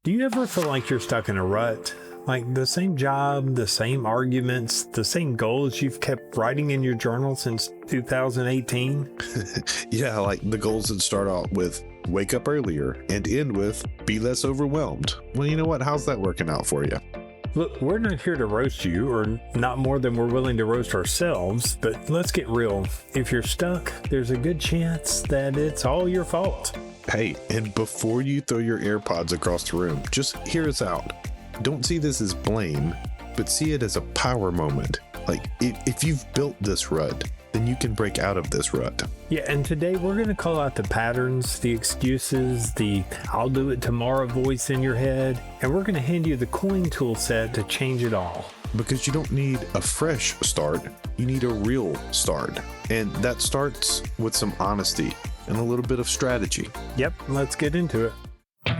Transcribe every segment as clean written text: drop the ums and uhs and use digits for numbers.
Do you ever feel like you're stuck in a rut? Like the same job, the same arguments, the same goals you've kept writing in your journal since 2018? Yeah, like the goals that start out with wake up earlier and end with be less overwhelmed. Well, you know what? How's that working out for you? Look, we're not here to roast you, or not more than we're willing to roast ourselves, but let's get real. If you're stuck, there's a good chance that it's all your fault. Hey, and before you throw your AirPods across the room, just hear us out. Don't see this as blame, but see it as a power moment. Like, if you've built this rut, then you can break out of this rut. Yeah, and today we're going to call out the patterns, the excuses, the I'll do it tomorrow voice in your head, and we're going to hand you the coin tool set to change it all. Because you don't need a fresh start, you need a real start. And that starts with some honesty and a little bit of strategy. Yep, let's get into it.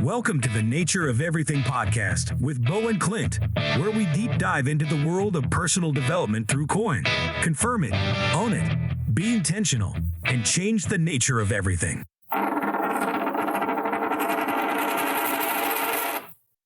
Welcome to the Nature of Everything podcast with Bo and Clint, where we deep dive into the world of personal development through coin. Confirm it, own it, be intentional, and change the nature of everything.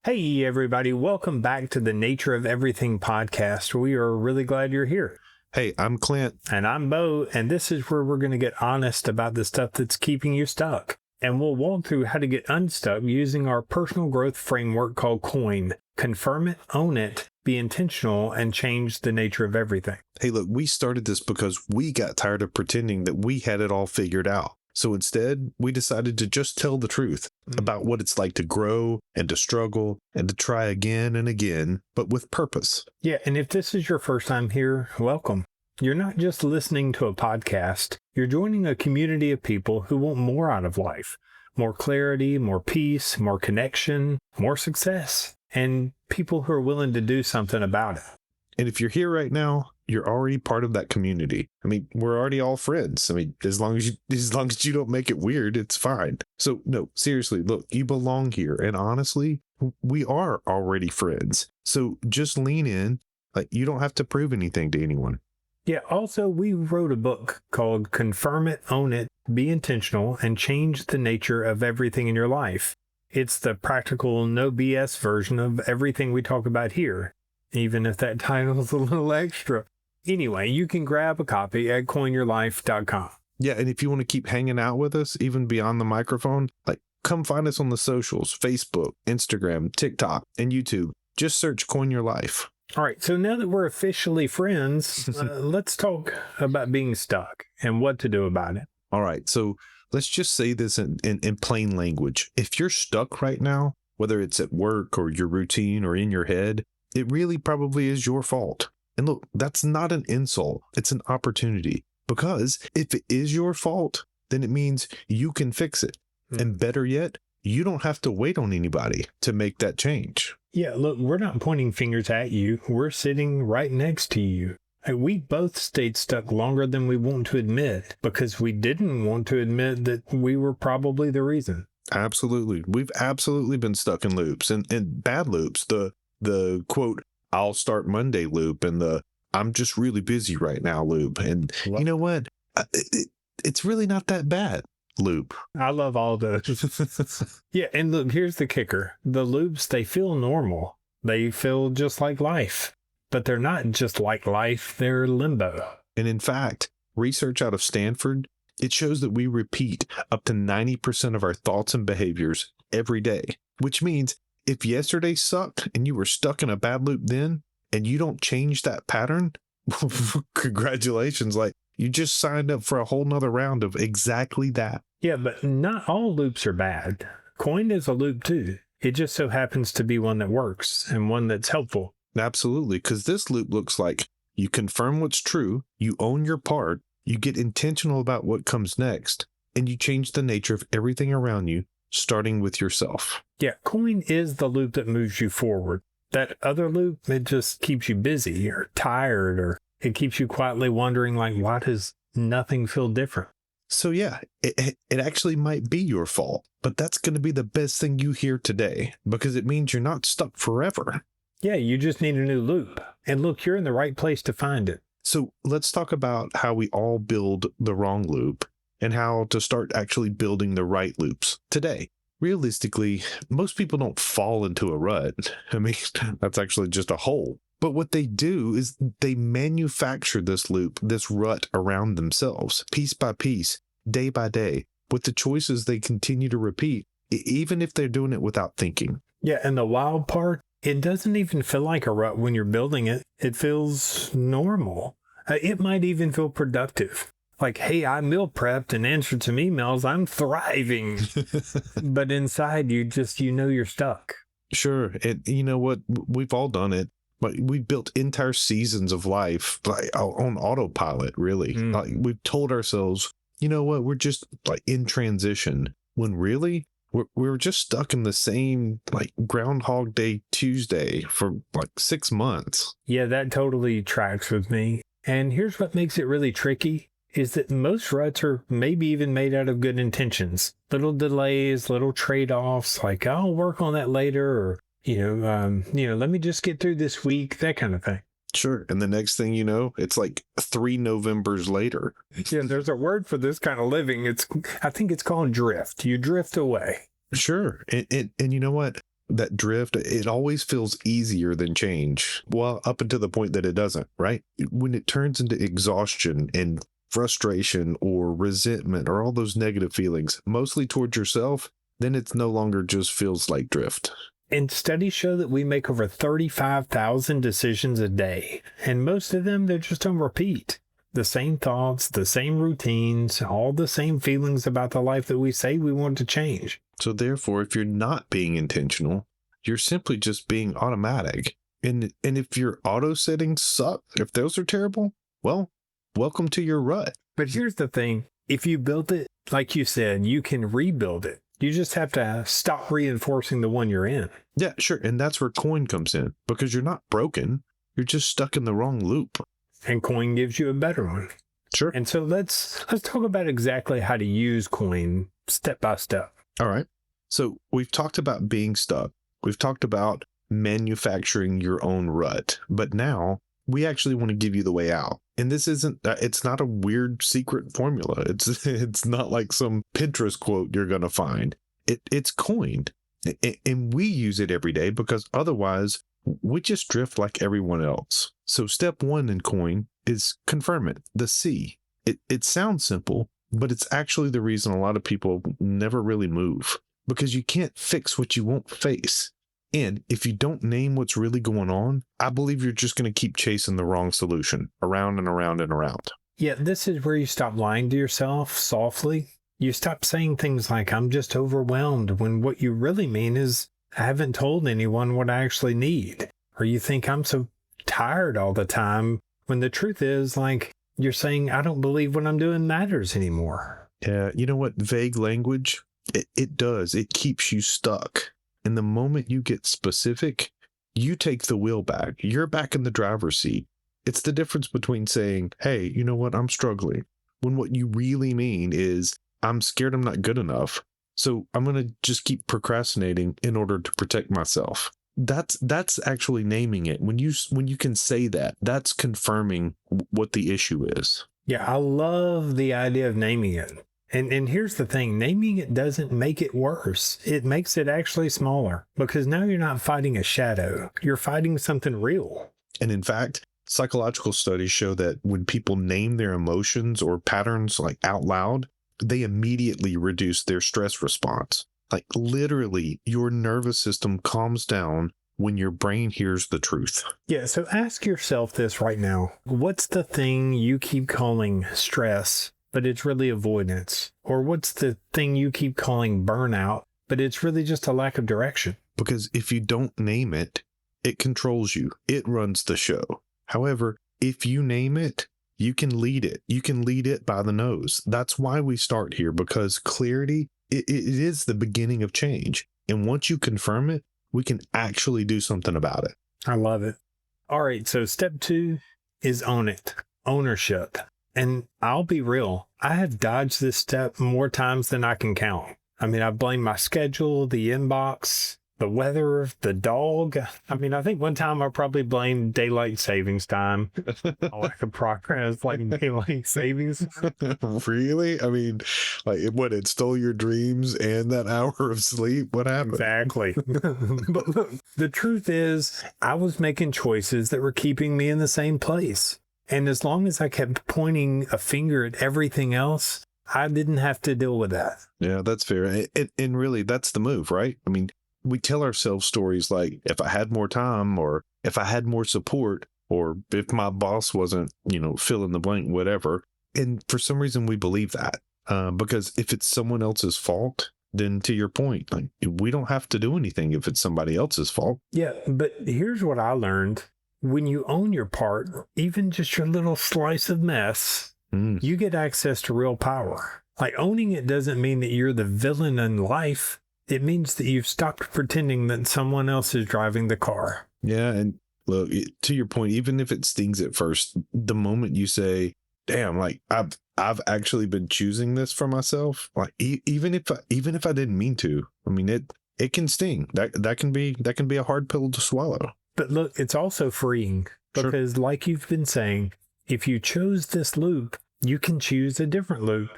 Hey everybody, welcome back to the Nature of Everything podcast. We are really glad you're here. Hey, I'm Clint. And I'm Bo, and this is where we're going to get honest about the stuff that's keeping you stuck. And we'll walk through how to get unstuck using our personal growth framework called COIN. Confirm it, own it, be intentional, and change the nature of everything. Hey, look, we started this because we got tired of pretending that we had it all figured out. So instead, we decided to just tell the truth about what it's like to grow and to struggle and to try again and again, but with purpose. Yeah, and if this is your first time here, welcome. You're not just listening to a podcast, you're joining a community of people who want more out of life. More clarity, more peace, more connection, more success, and people who are willing to do something about it. And if you're here right now, you're already part of that community. I mean, we're already all friends. I mean, as long as you don't make it weird, it's fine. So no, seriously, look, you belong here. And honestly, we are already friends. So just lean in. Like, you don't have to prove anything to anyone. Yeah, also, we wrote a book called Confirm It, Own It, Be Intentional, and Change the Nature of Everything in Your Life. It's the practical, no BS version of everything we talk about here, even if that title is a little extra. Anyway, you can grab a copy at coinyourlife.com. Yeah, and if you want to keep hanging out with us, even beyond the microphone, like, come find us on the socials, Facebook, Instagram, TikTok, and YouTube. Just search Coin Your Life. All right, so now that we're officially friends, let's talk about being stuck and what to do about it. All right, so let's just say this in plain language. If you're stuck right now, whether it's at work or your routine or in your head, it really probably is your fault. And look, that's not an insult. It's an opportunity. Because if it is your fault, then it means you can fix it. And better yet, you don't have to wait on anybody to make that change. Yeah, look, we're not pointing fingers at you. We're sitting right next to you. We both stayed stuck longer than we want to admit because we didn't want to admit that we were probably the reason. Absolutely. We've absolutely been stuck in loops and bad loops. The quote, I'll start Monday loop and the I'm just really busy right now loop. And you know what? It's really not that bad loop. I love all those. Yeah, and look, here's the kicker. The loops, they feel normal. They feel just like life. But they're not just like life, they're limbo. And in fact, research out of Stanford, it shows that we repeat up to 90% of our thoughts and behaviors every day. Which means if yesterday sucked and you were stuck in a bad loop then, and you don't change that pattern, congratulations, like you just signed up for a whole nother round of exactly that. Yeah, but not all loops are bad. Coin is a loop too. It just so happens to be one that works and one that's helpful. Absolutely, because this loop looks like you confirm what's true, you own your part, you get intentional about what comes next, and you change the nature of everything around you, starting with yourself. Yeah, coin is the loop that moves you forward. That other loop, it just keeps you busy or tired, or it keeps you quietly wondering, like, why does nothing feel different? So yeah, it actually might be your fault, but that's going to be the best thing you hear today because it means you're not stuck forever. Yeah, you just need a new loop. And look, you're in the right place to find it. So let's talk about how we all build the wrong loop and how to start actually building the right loops today. Realistically, most people don't fall into a rut. I mean, that's actually just a hole. But what they do is they manufacture this loop, this rut around themselves, piece by piece, day by day, with the choices they continue to repeat, even if they're doing it without thinking. Yeah, and the wild part, it doesn't even feel like a rut when you're building it. It feels normal. It might even feel productive. Like, hey, I meal prepped and answered some emails. I'm thriving. But inside, you know you're stuck. Sure. And you know what? We've all done it. But we built entire seasons of life on autopilot, really. Like we've told ourselves, you know what? We're just like in transition, when really we're just stuck in the same like Groundhog Day Tuesday for like 6 months. Yeah, that totally tracks with me. And here's what makes it really tricky is that most ruts are maybe even made out of good intentions. Little delays, little trade-offs, like I'll work on that later, or let me just get through this week, that kind of thing. Sure. And the next thing you know, it's like 3 Novembers later. Yeah, there's a word for this kind of living. I think it's called drift. You drift away. Sure. And you know what? That drift, it always feels easier than change. Well, up until the point that it doesn't, right? When it turns into exhaustion and frustration or resentment or all those negative feelings, mostly towards yourself, then it's no longer just feels like drift. And studies show that we make over 35,000 decisions a day. And most of them, they're just on repeat. The same thoughts, the same routines, all the same feelings about the life that we say we want to change. So therefore, if you're not being intentional, you're simply just being automatic. And if your auto settings suck, if those are terrible, well, welcome to your rut. But here's the thing. If you build it, like you said, you can rebuild it. You just have to stop reinforcing the one you're in. Yeah, sure. And that's where Coin comes in, because you're not broken. You're just stuck in the wrong loop. And Coin gives you a better one. Sure. And so let's talk about exactly how to use Coin step by step. All right. So we've talked about being stuck. We've talked about manufacturing your own rut. But now we actually want to give you the way out. And this isn't, it's not a weird secret formula. It's not like some Pinterest quote you're going to find. It's coined. And we use it every day because otherwise we just drift like everyone else. So step 1 in Coin is confirm it, the C. It sounds simple, but it's actually the reason a lot of people never really move, because you can't fix what you won't face. And if you don't name what's really going on, I believe you're just going to keep chasing the wrong solution around and around and around. Yeah, this is where you stop lying to yourself softly. You stop saying things like, I'm just overwhelmed, when what you really mean is, I haven't told anyone what I actually need. Or you think I'm so tired all the time, when the truth is, like, you're saying, I don't believe what I'm doing matters anymore. Yeah, you know what? Vague language, it does. It keeps you stuck. And the moment you get specific, you take the wheel back. You're back in the driver's seat. It's the difference between saying, hey, you know what? I'm struggling, when what you really mean is, I'm scared I'm not good enough, so I'm going to just keep procrastinating in order to protect myself. That's actually naming it. When you can say that, that's confirming what the issue is. Yeah, I love the idea of naming it. And here's the thing, naming it doesn't make it worse. It makes it actually smaller, because now you're not fighting a shadow. You're fighting something real. And in fact, psychological studies show that when people name their emotions or patterns like out loud, they immediately reduce their stress response. Like literally, your nervous system calms down when your brain hears the truth. Yeah, so ask yourself this right now. What's the thing you keep calling stress, but it's really avoidance? Or what's the thing you keep calling burnout, but it's really just a lack of direction? Because if you don't name it, it controls you. It runs the show. However, if you name it, you can lead it. You can lead it by the nose. That's why we start here, because clarity, it is the beginning of change. And once you confirm it, we can actually do something about it. I love it. All right, so step 2 is own it. Ownership. And I'll be real, I have dodged this step more times than I can count. I mean, I blame my schedule, the inbox, the weather, the dog. I mean, I think one time I probably blamed daylight savings time. Lack of progress, like daylight savings. Really? I mean, like what? It stole your dreams and that hour of sleep. What happened? Exactly. But look, the truth is, I was making choices that were keeping me in the same place. And as long as I kept pointing a finger at everything else, I didn't have to deal with that. Yeah, that's fair. And really, that's the move, right? I mean, we tell ourselves stories like, if I had more time, or if I had more support, or if my boss wasn't, fill in the blank, whatever. And for some reason, we believe that because if it's someone else's fault, then to your point, like, we don't have to do anything if it's somebody else's fault. Yeah, but here's what I learned. When you own your part, even just your little slice of mess, you get access to real power. Like, owning it doesn't mean that you're the villain in life. It means that you've stopped pretending that someone else is driving the car. Yeah, and look, to your point, even if it stings at first, the moment you say, damn, like I've actually been choosing this for myself, like even if I didn't mean to, I mean, it can sting. That can be a hard pill to swallow. But look, it's also freeing because, sure, like you've been saying, if you chose this loop, you can choose a different loop.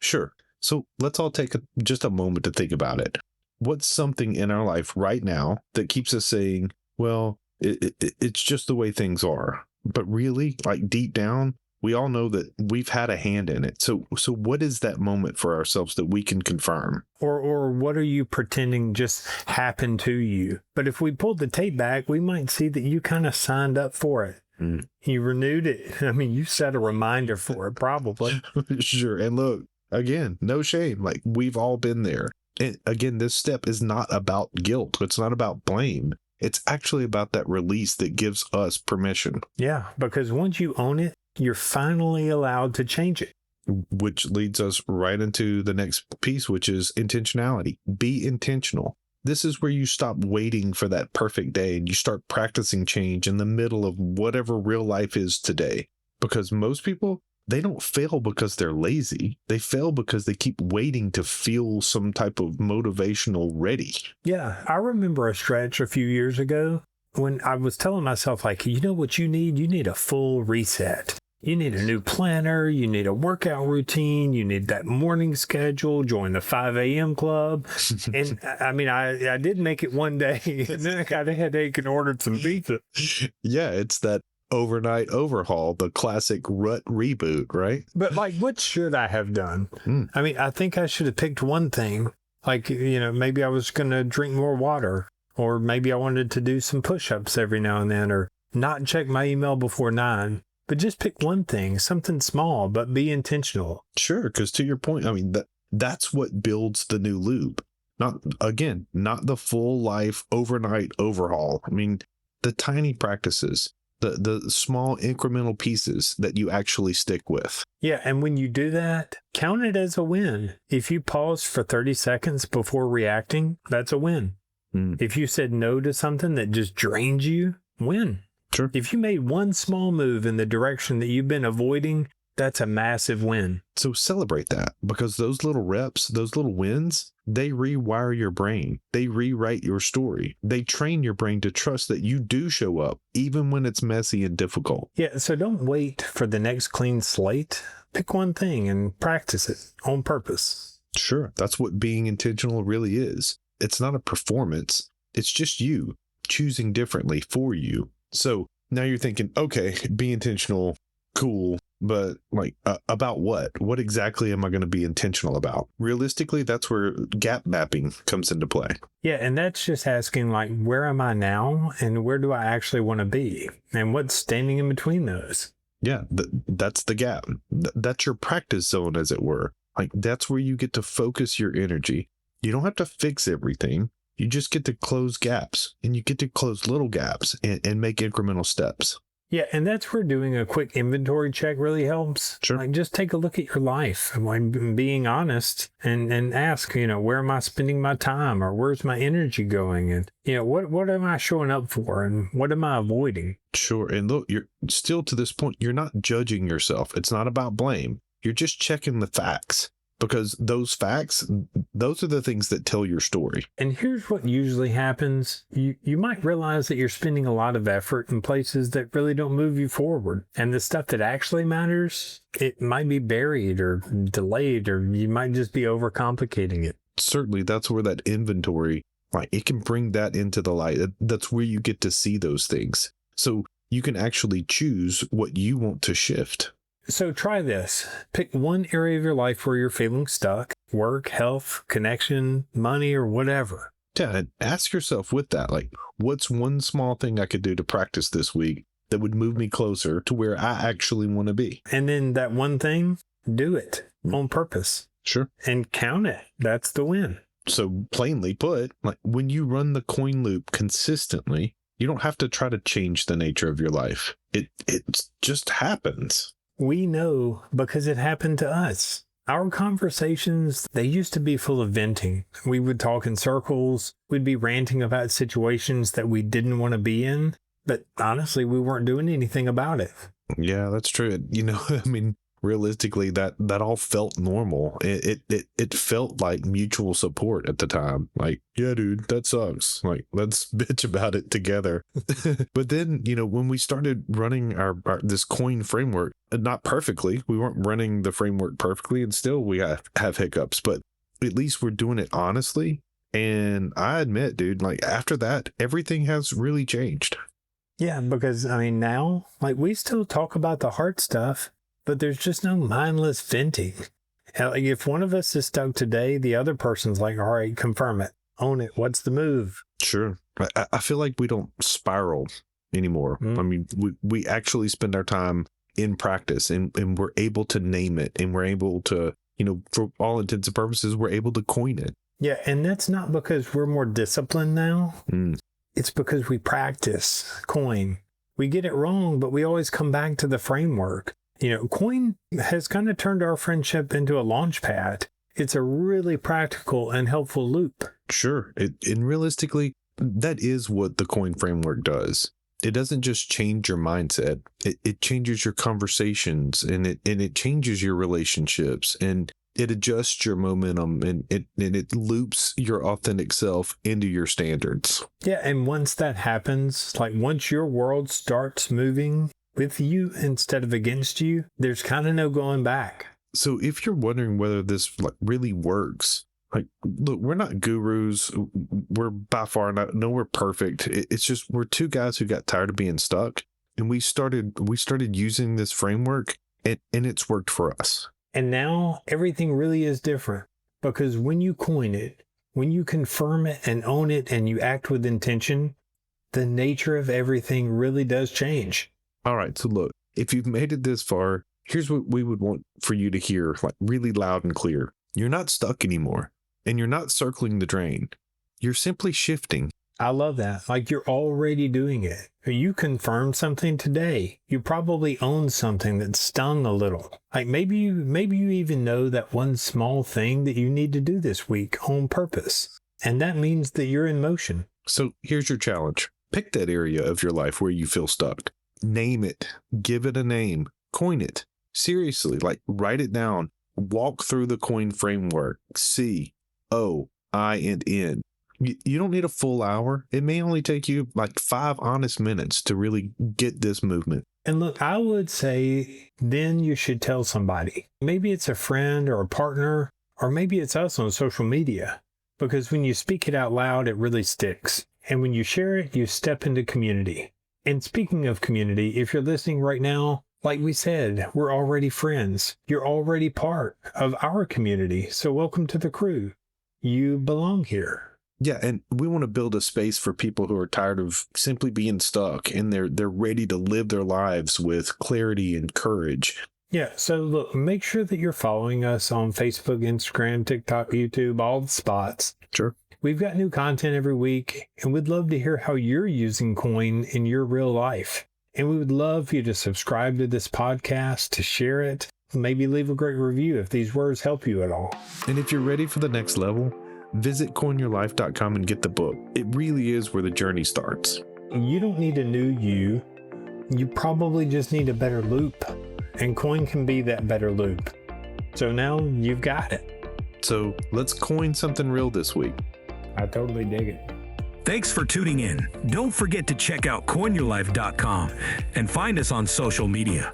Sure. So let's all take just a moment to think about it. What's something in our life right now that keeps us saying, well, it's just the way things are? But really, like deep down, we all know that we've had a hand in it. So what is that moment for ourselves that we can confirm? Or what are you pretending just happened to you? But if we pulled the tape back, we might see that you kind of signed up for it. You renewed it. I mean, you set a reminder for it, probably. Sure. And look, again, no shame. Like, we've all been there. And again, this step is not about guilt. It's not about blame. It's actually about that release that gives us permission. Yeah, because once you own it, you're finally allowed to change it. Which leads us right into the next piece, which is intentionality. Be intentional. This is where you stop waiting for that perfect day and you start practicing change in the middle of whatever real life is today. Because most people, they don't fail because they're lazy. They fail because they keep waiting to feel some type of motivational ready. Yeah, I remember a stretch a few years ago when I was telling myself, like, you know what you need? You need a full reset. You need a new planner. You need a workout routine. You need that morning schedule. Join the 5 a.m. club. And I mean, I did make it one day, and then I got a headache and ordered some pizza. Yeah, it's that overnight overhaul, the classic rut reboot, right? But like, what should I have done? I mean, I think I should have picked one thing. Like, maybe I was going to drink more water, or maybe I wanted to do some push-ups every now and then, or not check my email before 9. But just pick one thing, something small, but be intentional. Sure, because to your point, I mean, that's what builds the new loop. Not the full life overnight overhaul. I mean, the tiny practices, the small incremental pieces that you actually stick with. Yeah, and when you do that, count it as a win. If you pause for 30 seconds before reacting, that's a win. If you said no to something that just drains you, win. Sure. If you made one small move in the direction that you've been avoiding, that's a massive win. So celebrate that, because those little reps, those little wins, they rewire your brain. They rewrite your story. They train your brain to trust that you do show up, even when it's messy and difficult. Yeah, so don't wait for the next clean slate. Pick one thing and practice it on purpose. Sure. That's what being intentional really is. It's not a performance. It's just you choosing differently for you. So now you're thinking, okay, be intentional, cool, but like about what? What exactly am I going to be intentional about? Realistically, that's where gap mapping comes into play. Yeah, and that's just asking, like, where am I now and where do I actually want to be? And what's standing in between those? Yeah, that's the gap. That's your practice zone, as it were. Like, that's where you get to focus your energy. You don't have to fix everything. You just get to close gaps, and you get to close little gaps and make incremental steps. Yeah, and that's where doing a quick inventory check really helps. Sure. Like, just take a look at your life and like being honest and ask, where am I spending my time, or where's my energy going? And, what am I showing up for, and what am I avoiding? Sure. And look, you're still to this point, you're not judging yourself. It's not about blame. You're just checking the facts. because those facts, those are the things that tell your story. And here's what usually happens. You might realize that you're spending a lot of effort in places that really don't move you forward. And the stuff that actually matters, it might be buried or delayed, or you might just be overcomplicating it. Certainly, that's where that inventory, like, it can bring that into the light. That's where you get to see those things. So you can actually choose what you want to shift. So try this. Pick one area of your life where you're feeling stuck: work, health, connection, money, or whatever. Yeah, and ask yourself with that, like, what's one small thing I could do to practice this week that would move me closer to where I actually want to be? And then that one thing, do it on purpose. Sure. And count it. That's the win. So plainly put, like, when you run the coin loop consistently, you don't have to try to change the nature of your life. It just happens. We know because it happened to us. Our conversations, they used to be full of venting. We would talk in circles. We'd be ranting about situations that we didn't want to be in. But honestly, we weren't doing anything about it. Yeah, that's true. I mean, realistically, that all felt normal. It felt like mutual support at the time. Like, yeah, dude, that sucks. Like, let's bitch about it together. But then, when we started running our this coin framework, not perfectly, we weren't running the framework perfectly, and still we have hiccups, but at least we're doing it honestly. And I admit, dude, like, after that, everything has really changed. Yeah, because now, like, we still talk about the hard stuff, but there's just no mindless venting. Like, if one of us is stuck today, the other person's like, all right, confirm it, own it. What's the move? Sure. I feel like we don't spiral anymore. I mean, we actually spend our time in practice, and we're able to name it, and we're able to, for all intents and purposes, we're able to coin it. Yeah, and that's not because we're more disciplined now. It's because we practice coin. We get it wrong, but we always come back to the framework. Coin has kind of turned our friendship into a launch pad. It's a really practical and helpful loop. Sure. And realistically, that is what the coin framework does. It doesn't just change your mindset. It changes your conversations, and it changes your relationships, and it adjusts your momentum, and it loops your authentic self into your standards. Yeah, and once that happens, like, once your world starts moving with you instead of against you, there's kind of no going back. So if you're wondering whether this really works, like, look, we're not gurus. We're by far not, no, we're perfect. It's just, we're two guys who got tired of being stuck, and we started using this framework, and it's worked for us. And now everything really is different, because when you coin it, when you confirm it and own it, and you act with intention, the nature of everything really does change. All right. So look, if you've made it this far, here's what we would want for you to hear, like, really loud and clear. You're not stuck anymore, and you're not circling the drain. You're simply shifting. I love that. Like, you're already doing it. You confirmed something today. You probably own something that stung a little. Like, maybe you even know that one small thing that you need to do this week on purpose. And that means that you're in motion. So here's your challenge. Pick that area of your life where you feel stuck. Name it. Give it a name. Coin it. Seriously, like, write it down. Walk through the coin framework. C, O, I, and N. You don't need a full hour. It may only take you like 5 honest minutes to really get this movement. And look, I would say then you should tell somebody. Maybe it's a friend or a partner, or maybe it's us on social media. Because when you speak it out loud, it really sticks. And when you share it, you step into community. And speaking of community, if you're listening right now, like we said, we're already friends. You're already part of our community. So welcome to the crew. You belong here. Yeah, and we want to build a space for people who are tired of simply being stuck, and they're ready to live their lives with clarity and courage. Yeah, so look, make sure that you're following us on Facebook, Instagram, TikTok, YouTube, all the spots. Sure. We've got new content every week, and we'd love to hear how you're using coin in your real life. And we would love for you to subscribe to this podcast, to share it, maybe leave a great review if these words help you at all. And if you're ready for the next level, visit coinyourlife.com and get the book. It really is where the journey starts. You don't need a new you. You probably just need a better loop. And coin can be that better loop. So now you've got it. So let's coin something real this week. I totally dig it. Thanks for tuning in. Don't forget to check out coinyourlife.com and find us on social media.